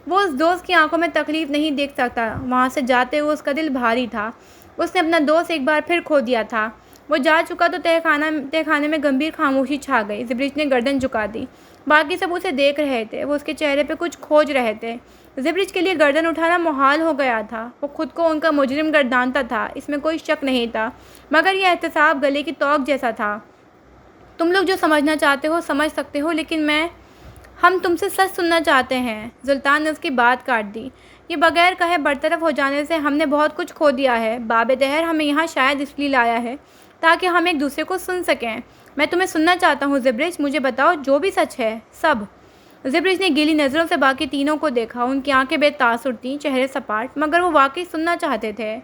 وہ اس دوست کی آنکھوں میں تکلیف نہیں دیکھ سکتا۔ وہاں سے جاتے ہوئے اس کا دل بھاری تھا۔ اس نے اپنا دوست ایک بار پھر کھو دیا تھا۔ وہ جا چکا تو تہہ خانے میں گمبھیر خاموشی چھا گئی۔ زبرج نے گردن جھکا دی۔ باقی سب اسے دیکھ رہے تھے، وہ اس کے چہرے پہ کچھ کھوج رہے تھے۔ زبرج کے لیے گردن اٹھانا محال ہو گیا تھا۔ وہ خود کو ان کا مجرم گردانتا تھا، اس میں کوئی شک نہیں تھا، مگر یہ احتساب گلے کی توق جیسا تھا۔ تم لوگ جو سمجھنا چاہتے ہو سمجھ سکتے ہو، لیکن ہم تم سے سچ سننا چاہتے ہیں۔ سلطان نے اس کی بات کاٹ دی۔ یہ بغیر کہے برطرف ہو جانے سے ہم نے بہت کچھ کھو دیا ہے۔ باب دہر ہمیں یہاں شاید اس لیے لایا ہے تاکہ ہم ایک دوسرے کو سن سکیں۔ میں تمہیں سننا چاہتا ہوں زبرج، مجھے بتاؤ جو بھی سچ ہے، سب۔ زبرج نے گیلی نظروں سے باقی تینوں کو دیکھا۔ ان کی آنکھیں بے تاثر تھیں، چہرے سپاٹ، مگر وہ واقعی سننا چاہتے تھے۔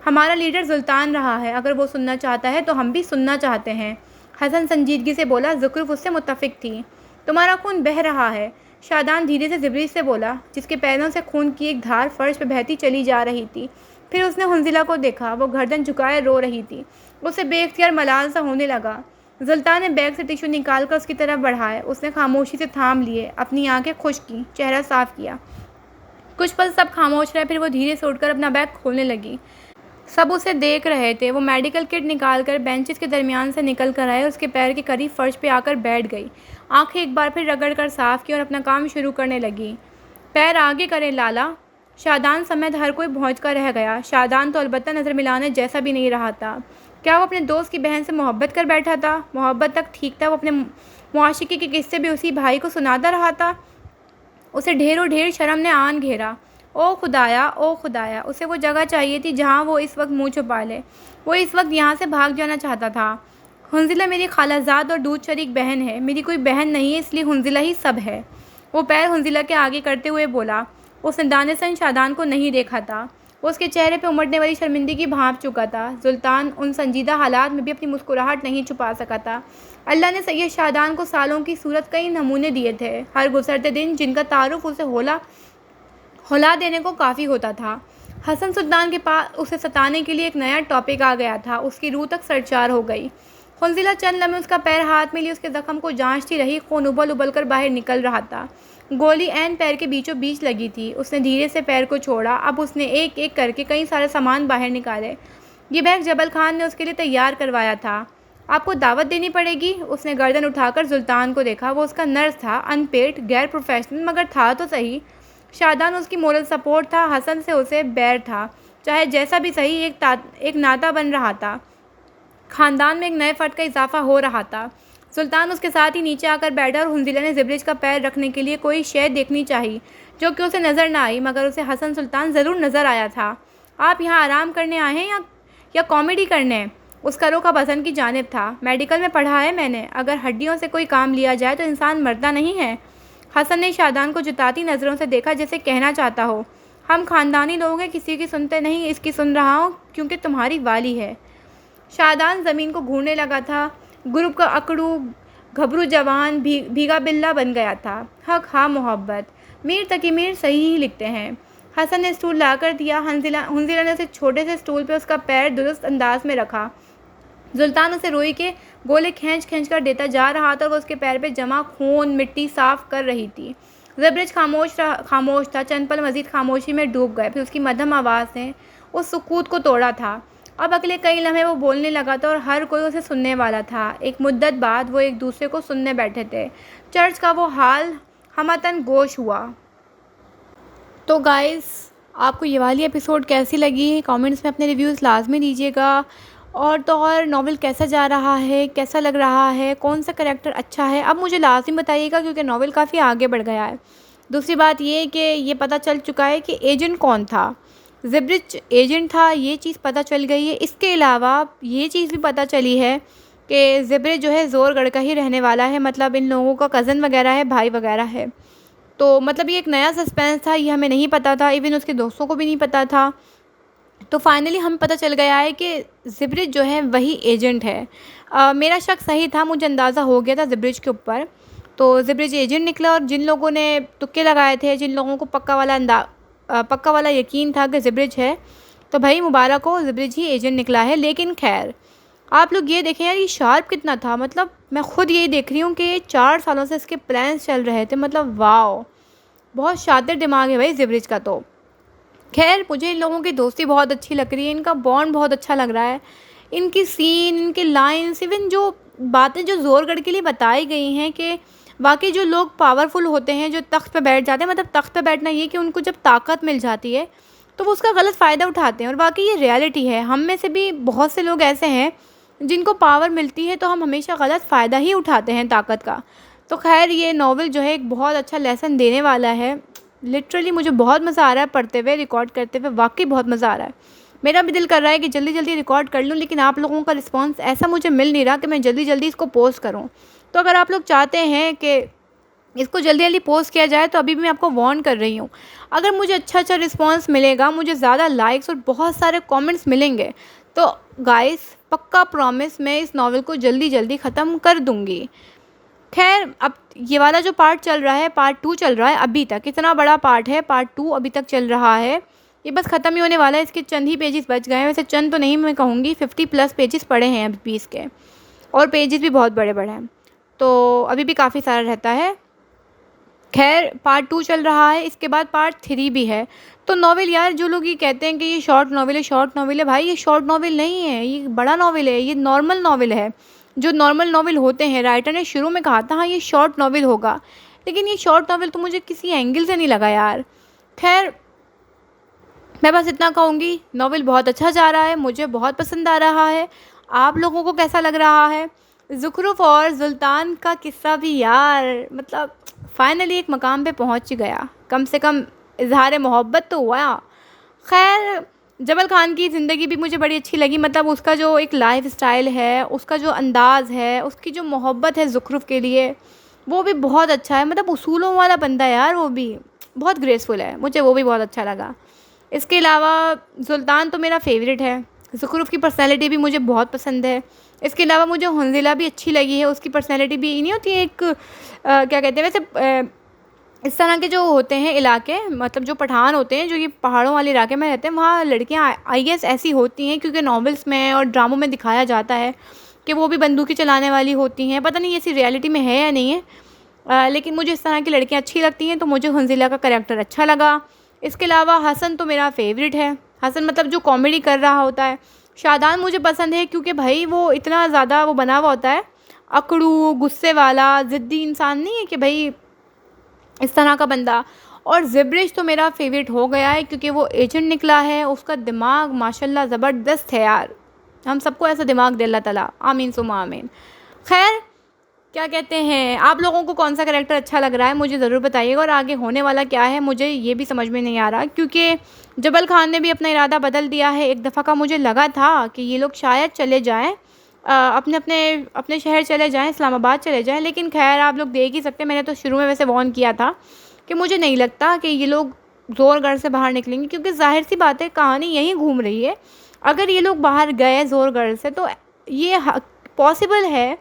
ہمارا لیڈر سلطان رہا ہے، اگر وہ سننا چاہتا ہے تو ہم بھی سننا چاہتے ہیں۔ حسن سنجیدگی سے بولا۔ زخرف اس سے متفق تھی۔ تمہارا خون بہہ رہا ہے، شادان دھیرے سے زبرج سے بولا، جس کے پیروں سے خون کی ایک دھار فرش پہ بہتی چلی جا رہی تھی۔ پھر اس نے حنظلہ کو دیکھا، وہ گردن جھکائے رو رہی تھی۔ اسے بے اختیار ملال سا ہونے لگا۔ سلطان نے بیگ سے ٹشو نکال کر اس کی طرف بڑھائے۔ اس نے خاموشی سے تھام لیے، اپنی آنکھیں خشک کیں، چہرہ صاف کیا۔ کچھ پل سب خاموش رہے، پھر وہ دھیرے سے اٹھ کر اپنا بیگ کھولنے لگی۔ سب اسے دیکھ رہے تھے۔ وہ میڈیکل کٹ نکال کر بینچز کے درمیان سے نکل کر آئے، اس کے پیر کے قریب فرش پہ آ کر بیٹھ گئی، آنکھیں ایک بار پھر رگڑ کر صاف کی اور اپنا کام شروع کرنے لگی۔ پیر آگے کریں لالا۔ شادان سمیت ہر کوئی بھونج کر رہ گیا۔ شادان تو البتہ نظر ملانے جیسا بھی نہیں رہا تھا۔ کیا وہ اپنے دوست کی بہن سے محبت کر بیٹھا تھا؟ محبت تک ٹھیک تھا، وہ اپنے معاشقے کے قصے بھی اسی بھائی کو سناتا رہا تھا۔ اسے ڈھیروں ڈھیر شرم نے آن گھیرا۔ او خدایا، او خدایا، اسے وہ جگہ چاہیے تھی جہاں وہ اس وقت منہ چھپا لے۔ وہ اس وقت یہاں سے بھاگ جانا چاہتا تھا۔ حنظلہ میری خالہ زاد اور دودھ شریک بہن ہے، میری کوئی بہن نہیں ہے، اس لیے حنظلہ ہی سب ہے۔ وہ پیر حنظلہ کے آگے کرتے ہوئے بولا۔ اس نے دانے سن شادان کو نہیں دیکھا تھا، وہ اس کے چہرے پہ امڑنے والی شرمندگی بھانپ چکا تھا۔ سلطان ان سنجیدہ حالات میں بھی اپنی مسکراہٹ نہیں چھپا سکا تھا۔ اللہ نے سید شادان کو سالوں کی صورت کئی نمونے دیے تھے، ہر گزرتے دن جن کا تعارف اسے ہلا دینے کو کافی ہوتا تھا۔ حسن سلطان کے پاس اسے ستانے کے لیے ایک نیا ٹاپک آ گیا تھا، اس کی روح تک سرشار ہو گئی۔ حنظلہ چند لمحے اس کا پیر ہاتھ میں لی اس کے زخم کو جانچتی رہی، خون ابل ابل کر باہر نکل رہا تھا، گولی عین پیر کے بیچوں بیچ لگی تھی۔ اس نے دھیرے سے پیر کو چھوڑا، اب اس نے ایک ایک کر کے کئی سارے سامان باہر نکالے۔ یہ بیگ جبل خان نے اس کے لیے تیار کروایا تھا۔ آپ کو دعوت دینی پڑے گی۔ اس نے گردن اٹھا کر سلطان کو دیکھا، وہ اس کا نرس تھا، ان پیڈ، غیر پروفیشنل، مگر تھا تو صحیح۔ شادان اس کی مورل سپورٹ تھا، حسن سے اسے بیر تھا، چاہے جیسا بھی صحیح، ایک ناتا بن رہا تھا، خاندان میں ایک نئے فرد کا اضافہ ہو رہا تھا۔ سلطان اس کے ساتھ ہی نیچے آ کر بیٹھا اور حنظلہ نے زبرج کا پیر رکھنے کے لیے کوئی شے دیکھنی چاہی جو کہ اسے نظر نہ آئی، مگر اسے حسن سلطان ضرور نظر آیا تھا۔ آپ یہاں آرام کرنے آئے ہیں یا کامیڈی کرنے؟ اس کا رخ اب حسن کی جانب تھا۔ میڈیکل میں پڑھا ہے میں نے، اگر ہڈیوں سے کوئی کام لیا جائے تو انسان مرتا نہیں ہے۔ حسن نے شادان کو جتاتی نظروں سے دیکھا، جیسے کہنا چاہتا ہو، ہم خاندانی لوگ ہیں، کسی کی سنتے نہیں، اس کی سن رہا ہوں کیونکہ تمہاری والی ہے۔ شادان زمین کو گھورنے لگا تھا، گروپ کا اکڑو گھبرو جوان بھیگا بلا بن گیا تھا۔ حق ہاں محبت، میر تقی میر صحیح ہی لکھتے ہیں۔ حسن نے اسٹول لا کر دیا۔ حنظلہ نے اسے چھوٹے سے اسٹول پہ اس کا پیر درست انداز میں رکھا۔ سلطان اسے روئی کے گولے کھینچ کھینچ کر دیتا جا رہا تھا اور وہ اس کے پیر پہ جمع خون مٹی صاف کر رہی تھی۔ زبرج خاموش تھا، چند پل مزید خاموشی میں ڈوب گئے، پھر اس کی مدھم آواز نے اس سکوت کو توڑا تھا۔ اب اگلے کئی لمحے وہ بولنے لگا تھا اور ہر کوئی اسے سننے والا تھا۔ ایک مدت بعد وہ ایک دوسرے کو سننے بیٹھے تھے۔ چرچ کا وہ حال ہمتن گوش ہوا۔ تو گائز، آپ کو یہ والی ایپیسوڈ کیسی لگی؟ کامنٹس میں اپنے ریویوز لازمی دیجیے گا۔ اور تو اور ناول کیسا جا رہا ہے، کیسا لگ رہا ہے، کون سا کریکٹر اچھا ہے، اب مجھے لازمی بتائیے گا، کیونکہ ناول کافی آگے بڑھ گیا ہے۔ دوسری بات یہ کہ یہ پتہ چل چکا ہے کہ ایجنٹ کون تھا۔ زبرج ایجنٹ تھا، یہ چیز پتہ چل گئی ہے۔ اس کے علاوہ یہ چیز بھی پتہ چلی ہے کہ زبرج جو ہے زور گڑھ کا ہی رہنے والا ہے، مطلب ان لوگوں کا کزن وغیرہ ہے، بھائی وغیرہ ہے۔ تو مطلب یہ ایک نیا سسپینس تھا، یہ ہمیں نہیں پتہ تھا، ایون اس کے دوستوں کو بھی نہیں پتہ تھا۔ تو فائنلی ہمیں پتہ چل گیا ہے کہ زبرج جو ہے وہی ایجنٹ ہے۔ میرا شک صحیح تھا، مجھے اندازہ ہو گیا تھا زبرج کے اوپر، تو زبرج ایجنٹ نکلا۔ اور جن لوگوں نے تکے لگائے تھے، جن لوگوں کو پکا والا یقین تھا کہ زبرج ہے، تو بھائی مبارک ہو، زبرج ہی ایجنٹ نکلا ہے۔ لیکن خیر، آپ لوگ یہ دیکھیں یار، یہ شارپ کتنا تھا، مطلب میں خود یہی دیکھ رہی ہوں کہ 4 سالوں سے اس کے پلانس چل رہے تھے، مطلب واو، بہت شاطر دماغ ہے بھائی زبرج کا۔ تو خیر، مجھے ان لوگوں کی دوستی بہت اچھی لگ رہی ہے، ان کا بانڈ بہت اچھا لگ رہا ہے، ان کی سین، ان کے لائنس، ایون جو باتیں جو زور گڑھ کے لیے بتائی گئی ہیں کہ واقعی جو لوگ پاورفل ہوتے ہیں، جو تخت پہ بیٹھ جاتے ہیں، مطلب تخت پہ بیٹھنا یہ کہ ان کو جب طاقت مل جاتی ہے تو وہ اس کا غلط فائدہ اٹھاتے ہیں، اور واقعی یہ ریالٹی ہے۔ ہم میں سے بھی بہت سے لوگ ایسے ہیں جن کو پاور ملتی ہے تو ہم ہمیشہ غلط فائدہ ہی اٹھاتے ہیں طاقت کا۔ تو خیر، یہ ناول جو ہے ایک بہت اچھا لیسن دینے والا ہے۔ لٹرلی مجھے بہت مزہ آ رہا ہے پڑھتے ہوئے، ریکارڈ کرتے ہوئے، واقعی بہت مزہ آ رہا ہے۔ میرا بھی دل کر رہا ہے کہ جلدی جلدی ریکارڈ کر لوں، لیکن آپ لوگوں کا رسپانس ایسا مجھے مل نہیں رہا کہ میں جلدی جلدی اس کو پوسٹ کروں۔ تو اگر آپ لوگ چاہتے ہیں کہ اس کو جلدی جلدی پوسٹ کیا جائے تو ابھی بھی میں آپ کو وارن کر رہی ہوں، اگر مجھے اچھا رسپانس ملے گا، مجھے زیادہ لائکس اور بہت سارے کومنٹس ملیں گے، تو گائز پکا پرومس میں اس ناول کو جلدی جلدی ختم کر دوں گی۔ خیر، اب یہ والا جو پارٹ چل رہا ہے، پارٹ 2 چل رہا ہے ابھی تک، اتنا بڑا پارٹ ہے، پارٹ 2 ابھی تک چل رہا ہے، یہ بس ختم ہی ہونے والا ہے۔ اس کے چند ہی پیجز بچ گئے ہیں، ویسے چند تو نہیں میں کہوں گی، 50+ پیجز پڑے ہیں ابھی بھی اس کے، اور پیجز بھی بہت بڑے بڑے ہیں، تو ابھی بھی کافی سارا رہتا ہے۔ خیر، پارٹ 2 چل رہا ہے، اس کے بعد پارٹ 3 بھی ہے۔ تو ناول یار، جو لوگ یہ کہتے ہیں کہ یہ شارٹ ناول ہے، بھائی یہ شارٹ ناول نہیں ہے، یہ بڑا ناول ہے، یہ نارمل ناول ہے۔ جو نارمل ناول ہوتے ہیں، رائٹر نے شروع میں کہا تھا ہاں یہ شارٹ ناول ہوگا، لیکن یہ شارٹ ناول تو مجھے کسی اینگل سے نہیں لگا یار۔ خیر، میں بس اتنا کہوں گی، ناول بہت اچھا جا رہا ہے، مجھے بہت پسند آ رہا ہے۔ آپ لوگوں کو کیسا لگ رہا ہے؟ زخرف اور سلطان کا قصہ بھی یار، مطلب فائنلی ایک مقام پہ پہنچ گیا، کم سے کم اظہار محبت تو ہوا۔ خیر، جبل خان کی زندگی بھی مجھے بڑی اچھی لگی، مطلب اس کا جو ایک لائف اسٹائل ہے، اس کا جو انداز ہے، اس کی جو محبت ہے زخرف کے لیے، وہ بھی بہت اچھا ہے، مطلب اصولوں والا بندہ ہے یار، وہ بھی بہت گریسفل ہے، مجھے وہ بھی بہت اچھا لگا۔ اس کے علاوہ سلطان تو میرا فیوریٹ ہے، زخرف کی پرسنالٹی بھی مجھے بہت پسند ہے۔ اس کے علاوہ مجھے حنظلہ بھی اچھی لگی ہے، اس کی پرسنالٹی بھی نہیں ہوتی ہے ایک کیا کہتے ہیں ویسے، اس طرح کے جو ہوتے ہیں علاقے، مطلب جو پٹھان ہوتے ہیں جو یہ پہاڑوں والے علاقے میں رہتے ہیں، وہاں لڑکیاں آئی ایس ایسی ہوتی ہیں، کیونکہ ناولس میں اور ڈراموں میں دکھایا جاتا ہے کہ وہ بھی بندوقیں چلانے والی ہوتی ہیں، پتہ نہیں ایسی ریالٹی میں ہے یا نہیں ہے، لیکن مجھے اس طرح کی لڑکیاں اچھی لگتی ہیں، تو مجھے حنظلہ کا کریکٹر اچھا لگا۔ اس کے علاوہ حسن تو میرا فیوریٹ ہے، حسن مطلب جو کامیڈی کر رہا ہوتا ہے۔ شادان مجھے پسند ہے کیونکہ بھائی وہ اتنا زیادہ وہ بنا ہوا ہوتا ہے، اکڑو، غصے والا، ضدی انسان نہیں ہے کہ بھائی اس طرح کا بندہ۔ اور زبرج تو میرا فیوریٹ ہو گیا ہے کیونکہ وہ ایجنٹ نکلا ہے، اس کا دماغ ماشاءاللہ زبردست ہے یار، ہم سب کو ایسا دماغ دے اللہ تعالیٰ، آمین ثم آمین۔ خیر، کیا کہتے ہیں، آپ لوگوں کو کون سا کریکٹر اچھا لگ رہا ہے مجھے ضرور بتائیے گا، اور آگے ہونے والا کیا ہے مجھے یہ بھی سمجھ میں نہیں آ رہا، کیونکہ جبل خان نے بھی اپنا ارادہ بدل دیا ہے۔ ایک دفعہ کا مجھے لگا تھا کہ یہ لوگ شاید چلے جائیں، اپنے شہر چلے جائیں، اسلام آباد چلے جائیں، لیکن خیر آپ لوگ دیکھ ہی سکتے ہیں، میں نے تو شروع میں ویسے وارن کیا تھا کہ مجھے نہیں لگتا کہ یہ لوگ زور گڑھ سے باہر نکلیں گے، کیونکہ ظاہر سی بات ہے کہانی یہیں گھوم رہی ہے۔ اگر یہ لوگ باہر گئے زور گڑھ سے تو یہ پاسبل ہے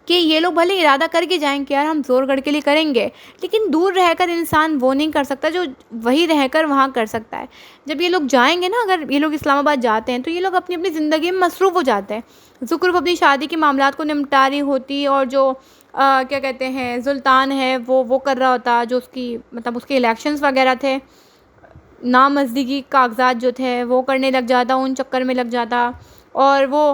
کہ یہ لوگ بھلے ارادہ کر کے جائیں کہ یار ہم زور گڑھ کے لیے کریں گے، لیکن دور رہ کر انسان وہ نہیں کر سکتا جو وہی رہ کر وہاں کر سکتا ہے۔ جب یہ لوگ جائیں گے نا، اگر یہ لوگ اسلام آباد جاتے ہیں تو یہ لوگ اپنی زندگی میں مصروف ہو جاتے ہیں۔ زخرف اپنی شادی کے معاملات کو نمٹا رہی ہوتی، اور جو کیا کہتے ہیں سلطان ہے وہ کر رہا ہوتا، جو اس کی مطلب اس کے الیکشنز وغیرہ تھے، نامزدگی کاغذات جو تھے وہ کرنے لگ جاتا، ان چکر میں لگ جاتا، اور وہ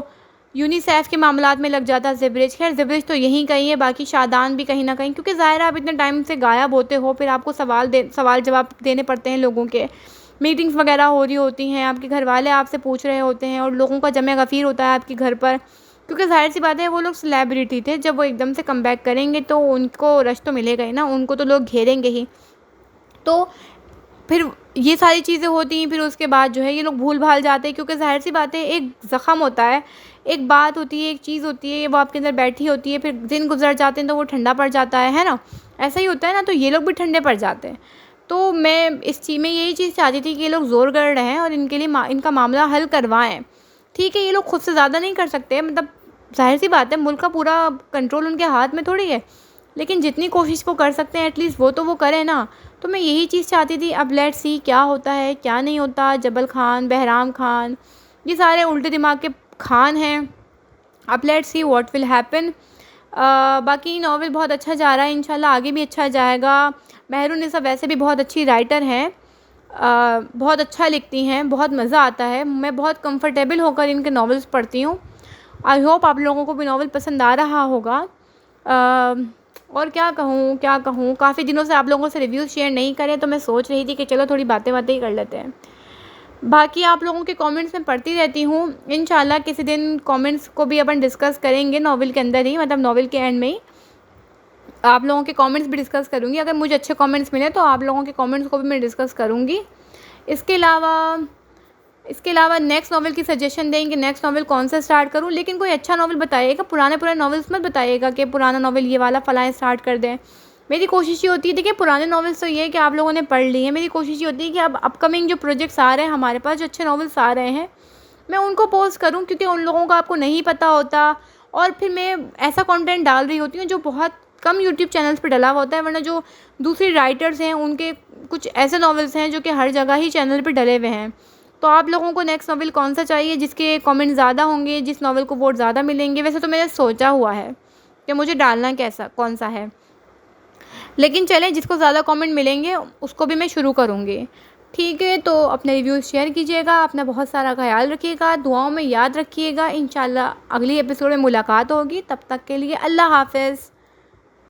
یونیسیف کے معاملات میں لگ جاتا زبرج۔ خیر، زبرج تو یہیں کہیں ہے، باقی شادان بھی کہیں نہ کہیں، کیونکہ ظاہر ہے آپ اتنے ٹائم سے غائب ہوتے ہو، پھر آپ کو سوال جواب دینے پڑتے ہیں لوگوں کے، میٹنگز وغیرہ ہو رہی ہوتی ہیں، آپ کے گھر والے آپ سے پوچھ رہے ہوتے ہیں، اور لوگوں کا جمع غفیر ہوتا ہے آپ کے گھر پر، کیونکہ ظاہر سی بات ہے وہ لوگ سیلیبریٹی تھے، جب وہ ایک دم سے کم بیک کریں گے تو ان کو رش تو ملے گا ہی نا، ان کو تو لوگ گھیریں گے ہی۔ تو پھر یہ ساری چیزیں ہوتی ہیں، پھر اس کے بعد جو ہے یہ لوگ بھول بھال جاتے ہیں، کیونکہ ظاہر سی بات ہے ایک زخم ہوتا ہے، ایک بات ہوتی ہے، ایک چیز ہوتی ہے، وہ آپ کے اندر بیٹھی ہوتی ہے، پھر دن گزر جاتے ہیں تو وہ ٹھنڈا پڑ جاتا ہے نا، ایسا ہی ہوتا ہے نا، تو یہ لوگ بھی ٹھنڈے پڑ جاتے ہیں۔ تو میں اس چیز میں یہی چیز چاہتی تھی کہ یہ لوگ زور کر رہے ہیں اور ان کے لیے ان کا معاملہ حل کروائیں۔ ٹھیک ہے، یہ لوگ خود سے زیادہ نہیں کر سکتے، مطلب ظاہر سی بات ہے ملک کا پورا کنٹرول ان کے ہاتھ میں تھوڑی ہے، لیکن جتنی کوشش وہ کر سکتے ہیں ایٹ لیسٹ وہ تو وہ کریں نا۔ تو میں یہی چیز چاہتی تھی۔ اب لیٹ سی کیا ہوتا ہے کیا نہیں ہوتا۔ جبل خان، بہرام خان، یہ سارے الٹے دماغ کے خان ہیں۔ اب let see what will happen. باقی ناول بہت اچھا جا رہا ہے، انشاءاللہ آگے بھی اچھا جائے گا۔ مہر النساء ویسے بھی بہت اچھی رائٹر ہیں، بہت اچھا لکھتی ہیں، بہت مزہ آتا ہے، میں بہت کمفرٹیبل ہو کر ان کے ناولز پڑھتی ہوں۔ آئی ہوپ آپ لوگوں کو بھی ناول پسند آ رہا ہوگا۔ اور کیا کہوں، کافی دنوں سے آپ لوگوں سے ریویوز شیئر نہیں کرے، تو میں سوچ رہی تھی کہ چلو تھوڑی باتیں ہی کر لیتے ہیں۔ باقی آپ لوگوں کے کامنٹس میں پڑھتی رہتی ہوں، انشاءاللہ کسی دن کامنٹس کو بھی اپن ڈسکس کریں گے ناول کے اندر ہی، مطلب ناول کے اینڈ میں ہی آپ لوگوں کے کامنٹس بھی ڈسکس کروں گی۔ اگر مجھے اچھے کامنٹس ملے تو آپ لوگوں کے کامنٹس کو بھی میں ڈسکس کروں گی۔ اس کے علاوہ نیکسٹ ناول کی سجیشن دیں کہ نیکسٹ ناول کون سا اسٹارٹ کروں، لیکن کوئی اچھا ناول بتائیے گا، پرانے ناولس مت بتائیے گا کہ پرانا ناول یہ والا فلاں اسٹارٹ کر دیں۔ میری کوشش یہ ہوتی ہے، دیکھیں پرانے ناولس تو یہ ہے کہ آپ لوگوں نے پڑھ لی ہیں، میری کوشش یہ ہوتی ہے کہ اب اپ کمنگ جو پروجیکٹس آ رہے ہیں ہمارے پاس، جو اچھے ناولس آ رہے ہیں، میں ان کو پوسٹ کروں، کیونکہ ان لوگوں کا آپ کو نہیں پتہ ہوتا، اور پھر میں ایسا کنٹینٹ ڈال رہی ہوتی ہوں جو بہت کم یوٹیوب چینلز پہ ڈلا ہوا ہوتا ہے، ورنہ جو دوسری رائٹرز ہیں ان کے کچھ ایسے ناولس ہیں جو کہ ہر جگہ ہی چینل پہ ڈلے ہوئے ہیں۔ تو آپ لوگوں کو نیکسٹ ناول کون سا چاہیے جس کے کامنٹ زیادہ ہوں گے، جس ناول کو ووٹ زیادہ ملیں گے؟ ویسے تو میں نے سوچا ہوا ہے کہ مجھے ڈالنا کون سا ہے، لیکن چلیں جس کو زیادہ کامنٹ ملیں گے اس کو بھی میں شروع کروں گی۔ ٹھیک ہے، تو اپنے ریویوز شیئر کیجیے گا، اپنا بہت سارا خیال رکھیے گا، دعاؤں میں یاد رکھیے گا۔ انشاءاللہ اگلی ایپیسوڈ میں ملاقات ہوگی، تب تک کے لیے اللہ حافظ۔